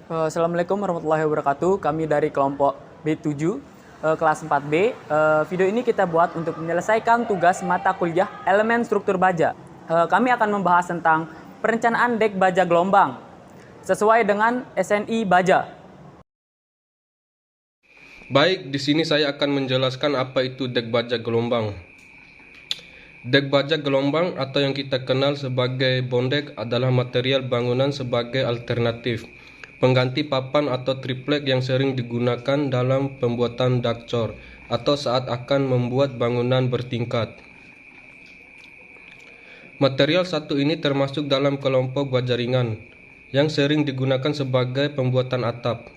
Assalamualaikum warahmatullahi wabarakatuh. Kami dari kelompok B7, kelas 4B. Video ini kita buat untuk menyelesaikan tugas mata kuliah elemen struktur baja. Kami akan membahas tentang perencanaan dek baja gelombang sesuai dengan SNI baja. Baik, di sini saya akan menjelaskan apa itu dek baja gelombang. Dek baja gelombang atau yang kita kenal sebagai bondek adalah material bangunan sebagai alternatif pengganti papan atau triplek yang sering digunakan dalam pembuatan dakcor atau saat akan membuat bangunan bertingkat. Material satu ini termasuk dalam kelompok baja ringan yang sering digunakan sebagai pembuatan atap.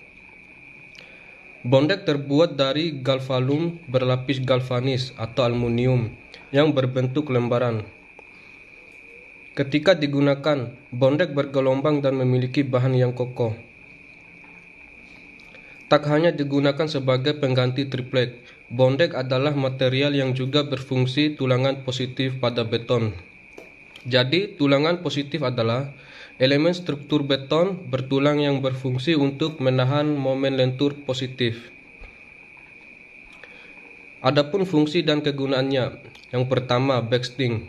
Bondek terbuat dari galvalum berlapis galvanis atau aluminium yang berbentuk lembaran. Ketika digunakan, bondek bergelombang dan memiliki bahan yang kokoh. Tak hanya digunakan sebagai pengganti triplek, bondek adalah material yang juga berfungsi tulangan positif pada beton. Jadi, tulangan positif adalah elemen struktur beton bertulang yang berfungsi untuk menahan momen lentur positif. Adapun fungsi dan kegunaannya, yang pertama, backstring.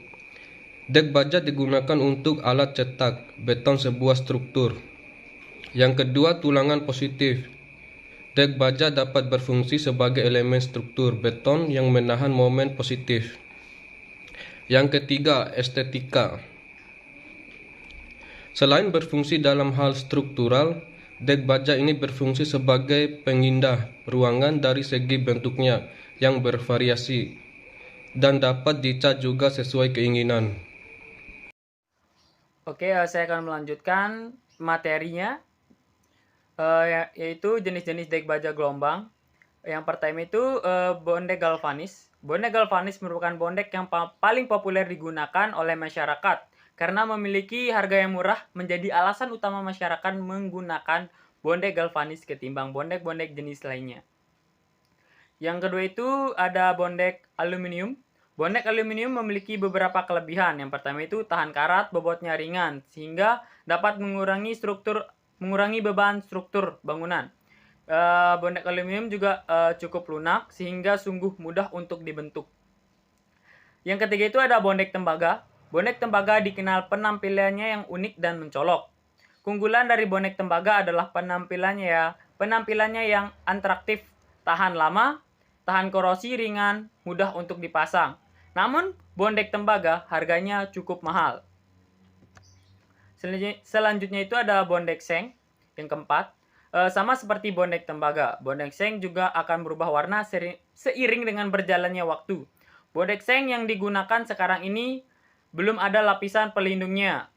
Dek baja digunakan untuk alat cetak beton sebuah struktur. Yang kedua, tulangan positif. Dek baja dapat berfungsi sebagai elemen struktur beton yang menahan momen positif. Yang ketiga, estetika. Selain berfungsi dalam hal struktural, dek baja ini berfungsi sebagai pengindah ruangan dari segi bentuknya yang bervariasi dan dapat dicat juga sesuai keinginan. Oke, saya akan melanjutkan materinya, yaitu jenis-jenis dek baja gelombang. Yang pertama itu bondek galvanis. Bondek galvanis merupakan bondek yang paling populer digunakan oleh masyarakat karena memiliki harga yang murah, menjadi alasan utama masyarakat menggunakan bondek galvanis ketimbang bondek-bondek jenis lainnya. Yang kedua itu ada bondek aluminium. Bondek aluminium memiliki beberapa kelebihan. Yang pertama itu tahan karat, bobotnya ringan sehingga dapat mengurangi beban struktur bangunan. Bondek aluminium juga cukup lunak sehingga sungguh mudah untuk dibentuk. Yang ketiga itu ada bondek tembaga. Bondek tembaga dikenal penampilannya yang unik dan mencolok. Keunggulan dari bondek tembaga adalah penampilannya yang atraktif, tahan lama, tahan korosi, ringan, mudah untuk dipasang. Namun, bondek tembaga harganya cukup mahal. Selanjutnya itu ada bondek seng, yang keempat. Sama seperti bondek tembaga, bondek seng juga akan berubah warna seiring dengan berjalannya waktu. Bondek seng yang digunakan sekarang ini belum ada lapisan pelindungnya,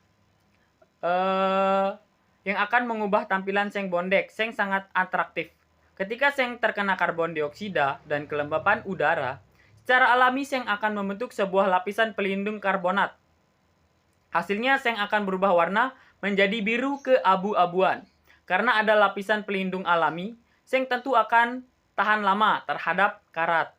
yang akan mengubah tampilan seng bondek. Seng sangat atraktif. Ketika seng terkena karbon dioksida dan kelembapan udara, secara alami seng akan membentuk sebuah lapisan pelindung karbonat. Hasilnya seng akan berubah warna menjadi biru keabu-abuan. Karena ada lapisan pelindung alami, seng tentu akan tahan lama terhadap karat.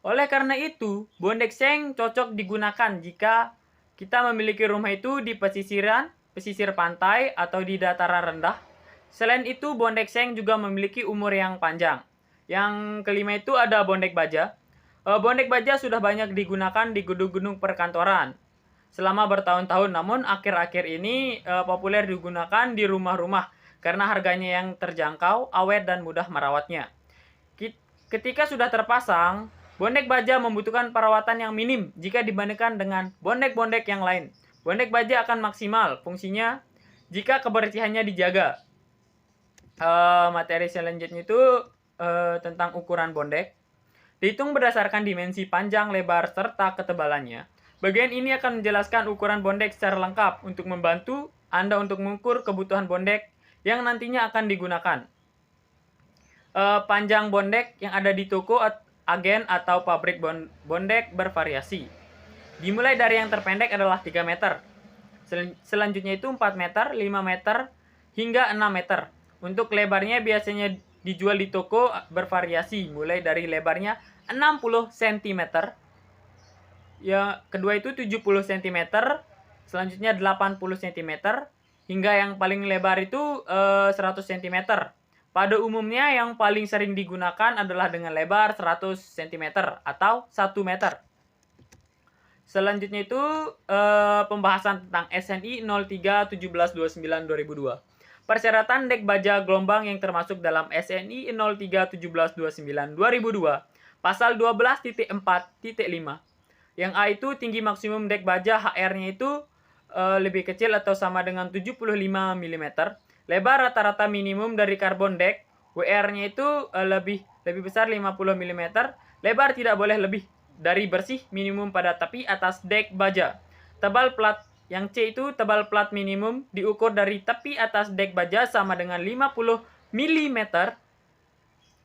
Oleh karena itu, bondek seng cocok digunakan jika kita memiliki rumah itu di pesisir pantai atau di dataran rendah. Selain itu, bondek seng juga memiliki umur yang panjang. Yang kelima itu ada bondek baja. Bondek baja sudah banyak digunakan di gedung-gedung perkantoran selama bertahun-tahun, namun akhir-akhir ini populer digunakan di rumah-rumah karena harganya yang terjangkau, awet, dan mudah merawatnya. Ketika sudah terpasang, bondek baja membutuhkan perawatan yang minim jika dibandingkan dengan bondek-bondek yang lain. Bondek baja akan maksimal fungsinya jika kebersihannya dijaga. Materi selanjutnya itu tentang ukuran bondek. Dihitung berdasarkan dimensi panjang, lebar, serta ketebalannya. Bagian ini akan menjelaskan ukuran bondek secara lengkap untuk membantu Anda untuk mengukur kebutuhan bondek yang nantinya akan digunakan. Panjang bondek yang ada di toko, agen, atau pabrik bondek bervariasi. Dimulai dari yang terpendek adalah 3 meter. Selanjutnya itu 4 meter, 5 meter, hingga 6 meter. Untuk lebarnya biasanya dijual di toko bervariasi, mulai dari lebarnya 60 cm. Yang kedua itu 70 cm, selanjutnya 80 cm, hingga yang paling lebar itu 100 cm. Pada umumnya yang paling sering digunakan adalah dengan lebar 100 cm atau 1 meter. Selanjutnya itu pembahasan tentang SNI 03-1729-2002. Persyaratan dek baja gelombang yang termasuk dalam SNI 03-1729-2002. Pasal 12.4.5. Yang A itu tinggi maksimum dek baja HR-nya itu lebih kecil atau sama dengan 75 mm. Lebar rata-rata minimum dari karbon dek WR-nya itu lebih besar 50 mm. Lebar tidak boleh lebih dari bersih minimum pada tepi atas dek baja. Tebal plat yang C itu tebal plat minimum diukur dari tepi atas dek baja sama dengan 50 mm.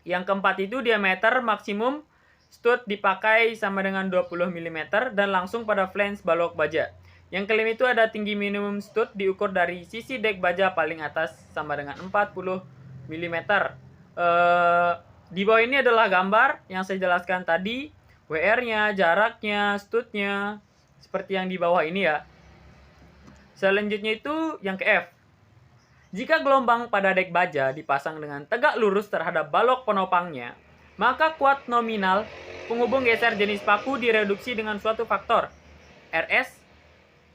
Yang keempat itu diameter maksimum stud dipakai sama dengan 20 mm dan langsung pada flange balok baja. Yang kelima itu ada tinggi minimum stud diukur dari sisi dek baja paling atas sama dengan 40 mm. Di bawah ini adalah gambar yang saya jelaskan tadi, WR-nya, jaraknya, studnya, seperti yang di bawah ini ya. Selanjutnya itu yang ke F. Jika gelombang pada dek baja dipasang dengan tegak lurus terhadap balok penopangnya, maka kuat nominal penghubung geser jenis paku direduksi dengan suatu faktor, RS,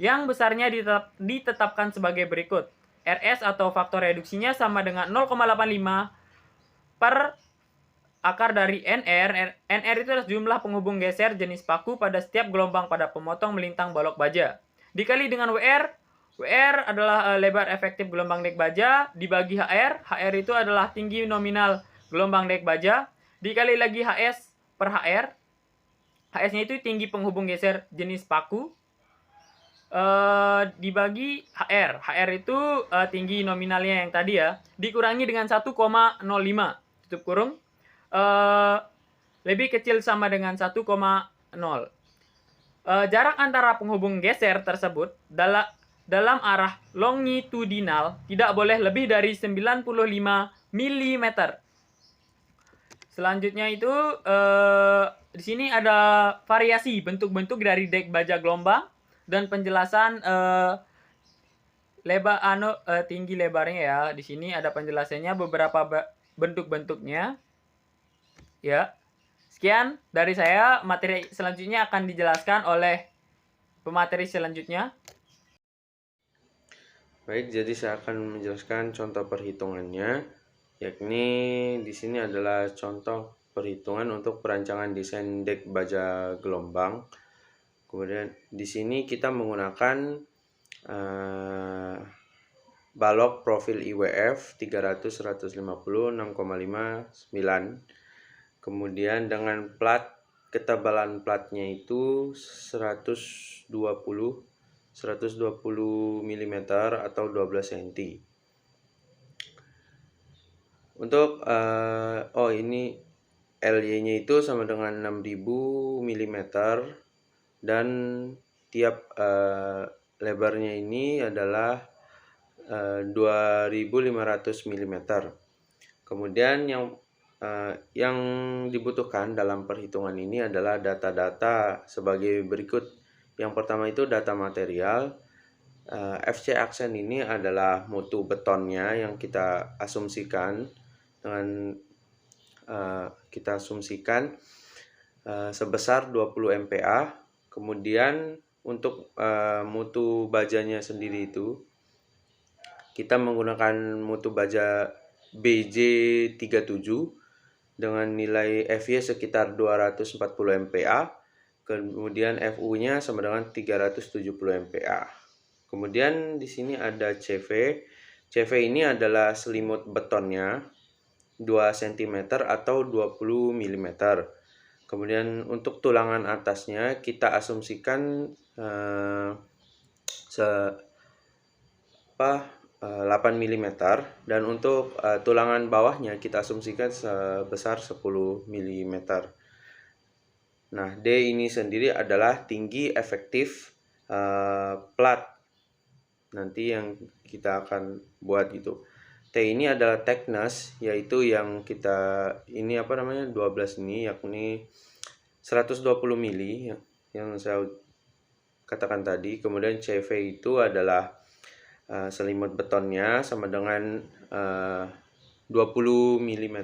yang besarnya ditetapkan sebagai berikut. RS atau faktor reduksinya sama dengan 0,85 per akar dari NR. NR itu adalah jumlah penghubung geser jenis paku pada setiap gelombang pada pemotong melintang balok baja. Dikali dengan WR. WR adalah lebar efektif gelombang dek baja dibagi HR. HR itu adalah tinggi nominal gelombang dek baja. Dikali lagi HS per HR. HS-nya itu tinggi penghubung geser jenis paku. Dibagi HR. HR itu tinggi nominalnya yang tadi ya. Dikurangi dengan 1,05. Tutup kurung. Lebih kecil sama dengan 1,0. Jarak antara penghubung geser tersebut dalam arah longitudinal tidak boleh lebih dari 95 mm. Selanjutnya itu di sini ada variasi bentuk-bentuk dari dek baja gelombang dan penjelasan tinggi lebarnya ya. Di sini ada penjelasannya beberapa bentuk-bentuknya. Ya. Sekian dari saya, materi selanjutnya akan dijelaskan oleh pemateri selanjutnya. Baik, jadi saya akan menjelaskan contoh perhitungannya, yakni di sini adalah contoh perhitungan untuk perancangan desain dek baja gelombang. Kemudian di sini kita menggunakan balok profil IWF 300 150 6,5 9. Kemudian dengan plat, ketebalan platnya itu 120 mm atau 12 cm. Untuk ini LY-nya itu sama dengan 6000 mm dan tiap lebarnya ini adalah 2500 mm. Kemudian yang dibutuhkan dalam perhitungan ini adalah data-data sebagai berikut. Yang pertama itu data material. FC aksen ini adalah mutu betonnya yang kita asumsikan sebesar 20 MPa. Kemudian untuk mutu bajanya sendiri itu kita menggunakan mutu baja BJ37 dengan nilai FY sekitar 240 MPa. Kemudian FU-nya sama dengan 370 MPa. Kemudian di sini ada CV. CV ini adalah selimut betonnya 2 cm atau 20 mm. Kemudian untuk tulangan atasnya kita asumsikan 8 mm dan untuk tulangan bawahnya kita asumsikan sebesar 10 mm. Nah, D ini sendiri adalah tinggi efektif plat nanti yang kita akan buat gitu. T ini adalah thickness, yaitu yang kita ini 12 ini, yakni 120 mili yang saya katakan tadi. Kemudian CV itu adalah selimut betonnya sama dengan 20 mm.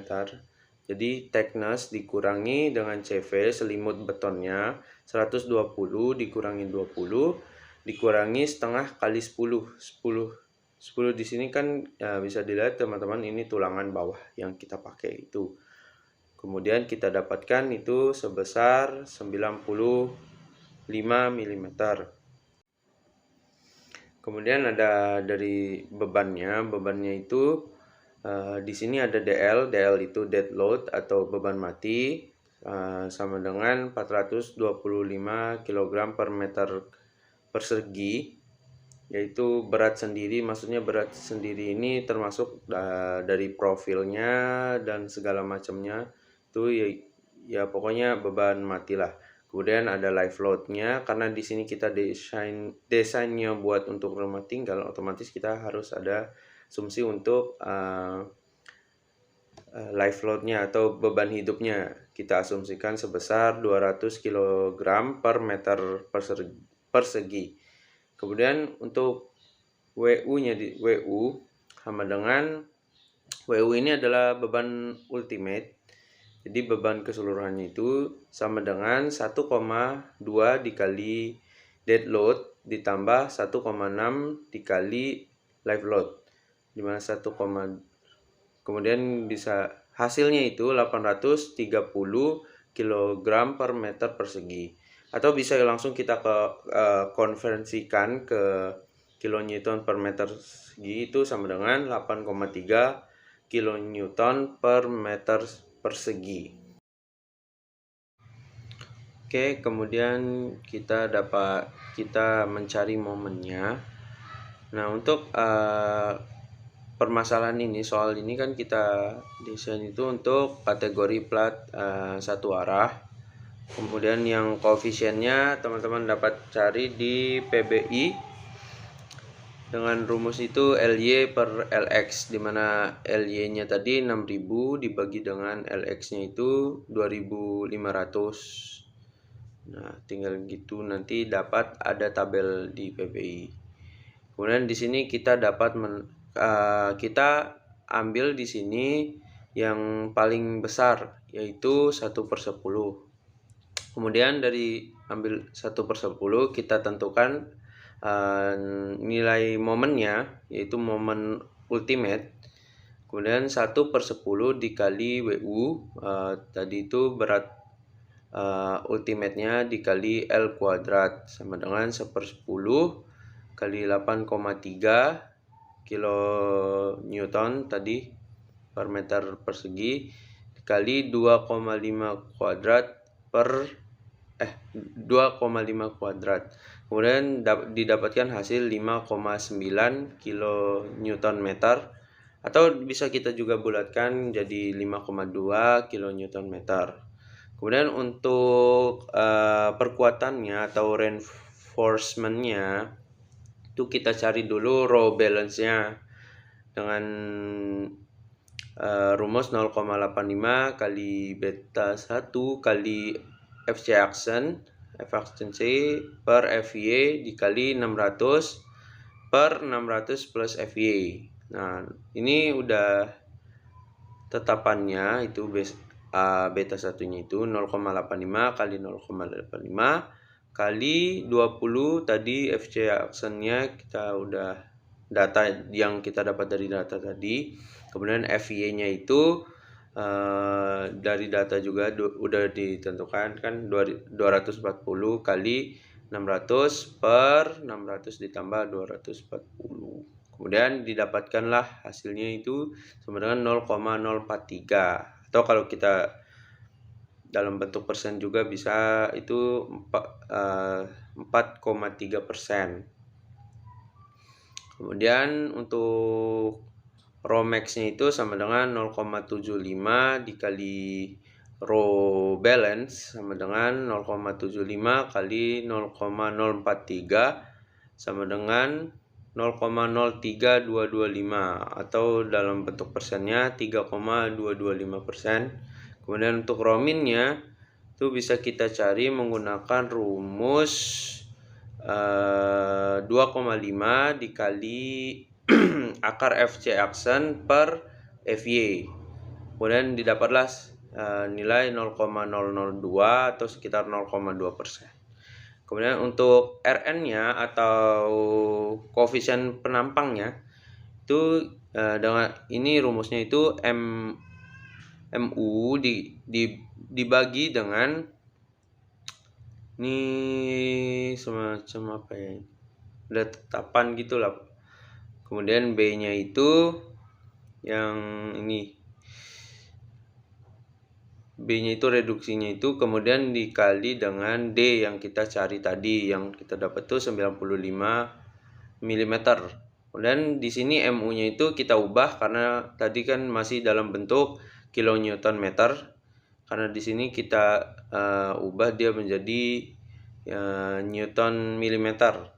Jadi thickness dikurangi dengan CV selimut betonnya 120 dikurangi 20 dikurangi setengah kali 10 di sini kan bisa dilihat teman-teman, ini tulangan bawah yang kita pakai itu. Kemudian kita dapatkan itu sebesar 95 mm. Kemudian ada dari bebannya itu di sini ada DL itu dead load atau beban mati, sama dengan 425 kg per meter persegi, yaitu berat sendiri. Maksudnya berat sendiri ini termasuk dari profilnya dan segala macamnya itu ya pokoknya beban mati lah. Kemudian ada live load-nya, karena di sini kita desainnya buat untuk rumah tinggal, otomatis kita harus ada asumsi untuk live load-nya atau beban hidupnya. Kita asumsikan sebesar 200 kg per meter persegi. Kemudian untuk WU-nya WU sama dengan WU ini adalah beban ultimate. Jadi beban keseluruhannya itu sama dengan 1,2 dikali dead load ditambah 1,6 dikali live load. Dimana kemudian bisa hasilnya itu 830 kg per meter persegi. Atau bisa langsung kita konversikan ke kilonewton per meter persegi, itu sama dengan 8,3 kilonewton per meter persegi. Oke, kemudian kita mencari momennya. Nah, untuk permasalahan ini, soal ini kan kita desain itu untuk kategori plat satu arah. Kemudian yang koefisiennya teman-teman dapat cari di PBI dengan rumus itu LY per LX, dimana LY-nya tadi 6000 dibagi dengan LX-nya itu 2500. Nah, tinggal gitu nanti dapat ada tabel di PBI. Kemudian di sini kita dapat kita ambil di sini yang paling besar, yaitu 1/10. Kemudian dari ambil 1/10 kita tentukan nilai momennya, yaitu momen ultimate. Kemudian 1/10 dikali WU, tadi itu berat ultimate-nya dikali L kuadrat, sama dengan 1/10 kali 8,3 kilonewton tadi per meter persegi dikali 2,5 kuadrat. Kemudian didapatkan hasil 5,9 kilonewton meter, atau bisa kita juga bulatkan jadi 5,2 kilonewton meter. Kemudian untuk perkuatannya atau reinforcement-nya itu kita cari dulu raw balance-nya dengan rumus 0,85 kali beta 1 kali FC action efficiency per FY dikali 600 per 600 plus FY. Nah, ini udah tetapannya itu beta satunya itu 0,85 kali 0,85 kali 20 tadi FC actionnya kita udah data yang kita dapat dari data tadi. Kemudian FY-nya itu dari data juga udah ditentukan kan 240 kali 600 per 600 ditambah 240. Kemudian didapatkanlah hasilnya itu sama dengan 0,043, atau kalau kita dalam bentuk persen juga bisa itu 4,3%. Kemudian untuk raw max-nya itu sama dengan 0,75 dikali raw balance sama dengan 0,75 kali 0,043 sama dengan 0,03225, atau dalam bentuk persennya 3,225%. Kemudian untuk raw min-nya itu bisa kita cari menggunakan rumus 2,5 dikali akar FC aksen per FY. Kemudian didapatlah nilai 0,002 atau sekitar 0,2%. Kemudian untuk Rn-nya atau koefisien penampangnya itu dengan ini rumusnya itu MU dibagi dengan ini semacam apa ya? Udah tetapan gitulah. Kemudian B-nya itu yang ini. B-nya itu reduksinya itu kemudian dikali dengan D yang kita cari tadi, yang kita dapat tuh 95 mm. Kemudian di sini MU-nya itu kita ubah karena tadi kan masih dalam bentuk kilonewton meter. Karena di sini kita ubah dia menjadi newton milimeter.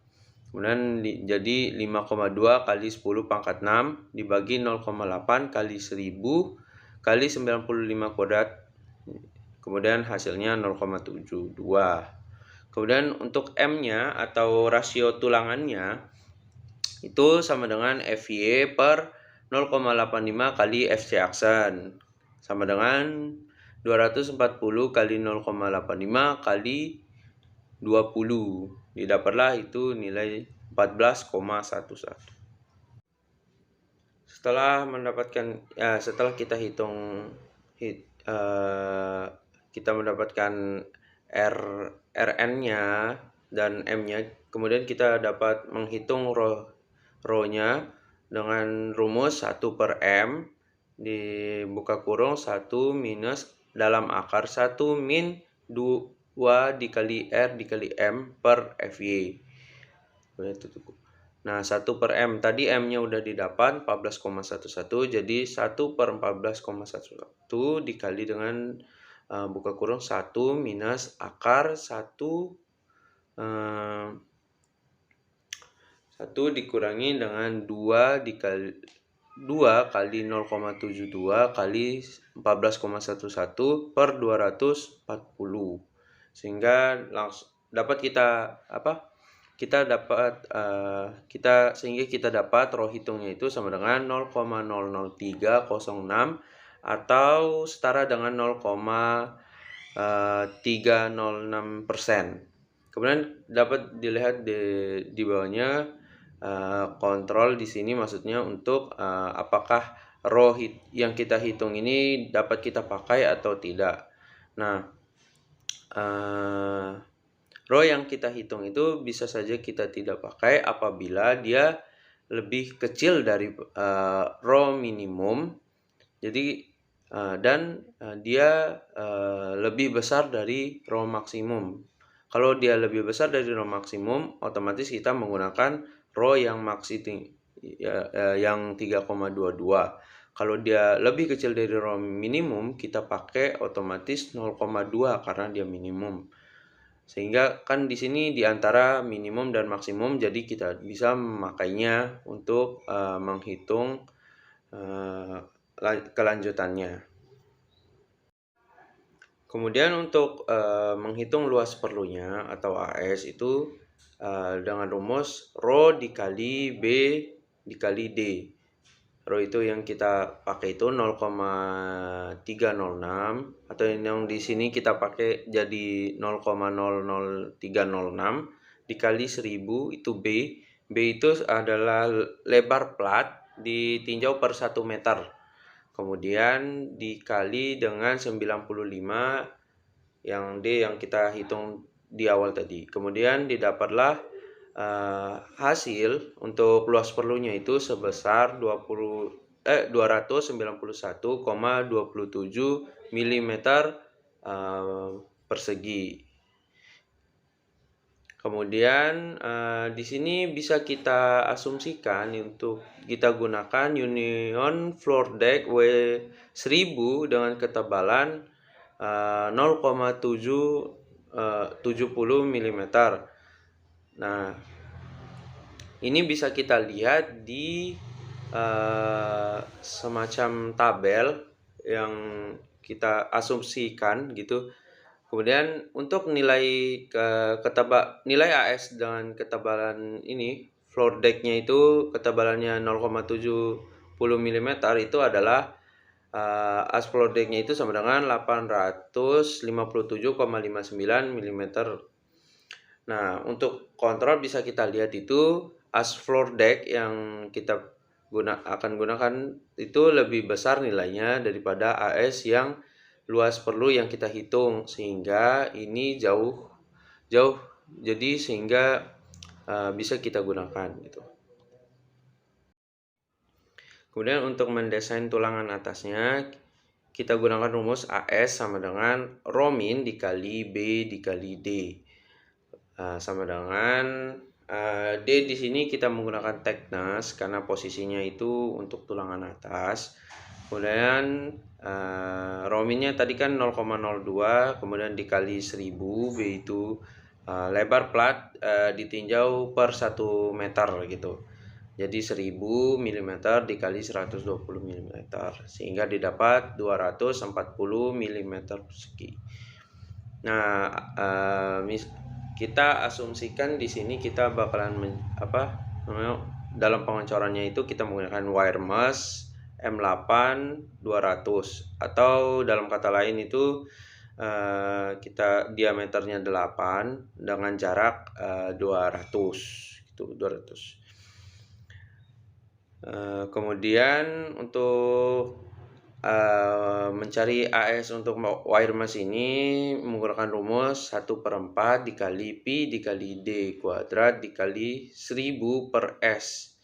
Kemudian jadi 5,2 kali 10 pangkat 6 dibagi 0,8 kali 1000 kali 95 kuadrat. Kemudian hasilnya 0,72. Kemudian untuk M-nya atau rasio tulangannya itu sama dengan FY per 0,85 kali FC aksen. Sama dengan 240 kali 0,85 kali 20. Didapatlah itu nilai 14,11. Setelah kita hitung kita mendapatkan Rn-nya dan M-nya, kemudian kita dapat menghitung rho-nya dengan rumus 1 per M dibuka kurung 1 minus dalam akar 1 min 2 dikali R dikali M per FY. Nah, 1 per M tadi M-nya udah didapat 14,11, jadi 1 per 14,11 dikali dengan buka kurung 1 minus akar 1 dikurangi dengan 2 kali 0,72 kali 14,11 per 240. Sehingga langsung dapat kita dapat rho hitungnya itu sama dengan 0,00306 atau setara dengan 0,306%. Kemudian dapat dilihat di bawahnya kontrol di sini, maksudnya untuk apakah rho yang kita hitung ini dapat kita pakai atau tidak. Nah, rho yang kita hitung itu bisa saja kita tidak pakai apabila dia lebih kecil dari rho minimum. Jadi dan dia lebih besar dari rho maksimum. Kalau dia lebih besar dari rho maksimum, otomatis kita menggunakan rho yang yang 3,22. Kalau dia lebih kecil dari rho minimum, kita pakai otomatis 0,2 karena dia minimum. Sehingga kan di sini di antara minimum dan maksimum, jadi kita bisa memakainya untuk menghitung kelanjutannya. Kemudian untuk menghitung luas perlunya atau AS itu dengan rumus rho dikali B dikali D. Rho itu yang kita pakai itu 0,306 atau yang di sini kita pakai jadi 0,00306 dikali 1000 itu B. B itu adalah lebar plat ditinjau per 1 meter. Kemudian dikali dengan 95 yang D yang kita hitung di awal tadi. Kemudian didapatlah hasil untuk luas perlunya itu sebesar 291,27 mm persegi. Kemudian di sini bisa kita asumsikan untuk kita gunakan Union Floor Deck W1000 dengan ketebalan 0,70 mm. Nah, ini bisa kita lihat di semacam tabel yang kita asumsikan gitu. Kemudian untuk nilai nilai AS dengan ketebalan ini, floor deck-nya itu ketebalannya 0,70 mm itu adalah as floor deck-nya itu sama dengan 857,59 mm. Nah, untuk kontrol bisa kita lihat itu as floor deck yang kita akan gunakan itu lebih besar nilainya daripada AS yang luas perlu yang kita hitung, sehingga ini jauh jadi sehingga bisa kita gunakan gitu. Kemudian untuk mendesain tulangan atasnya, kita gunakan rumus AS sama dengan rho min dikali B dikali D. Sama dengan D di sini kita menggunakan teknas karena posisinya itu untuk tulangan atas. Kemudian rho minnya tadi kan 0,02, kemudian dikali 1000, B itu lebar plat ditinjau per 1 meter gitu. Jadi 1000 mm dikali 120 mm sehingga didapat 240 mm persegi. Nah, kita asumsikan di sini kita bakalan dalam pengecorannya itu kita menggunakan wire mesh M8 200, atau dalam kata lain itu kita diameternya 8 dengan jarak 200 gitu, 200. Kemudian untuk mencari AS untuk wire mesh ini menggunakan rumus 1/4 dikali pi dikali D kuadrat dikali 1000 per S.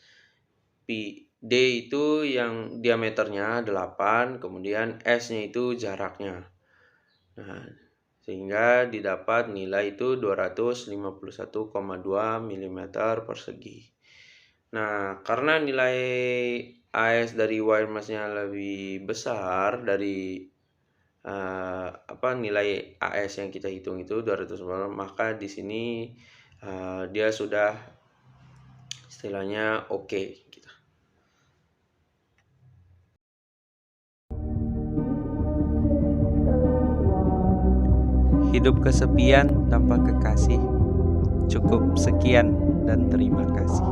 D itu yang diameternya 8, kemudian S-nya itu jaraknya. Nah, sehingga didapat nilai itu 251,2 mm persegi. Nah, karena nilai AS dari wire mesh-nya lebih besar dari nilai AS yang kita hitung itu 200, maka di sini dia sudah istilahnya oke. Hidup kesepian tanpa kekasih. Cukup sekian dan terima kasih.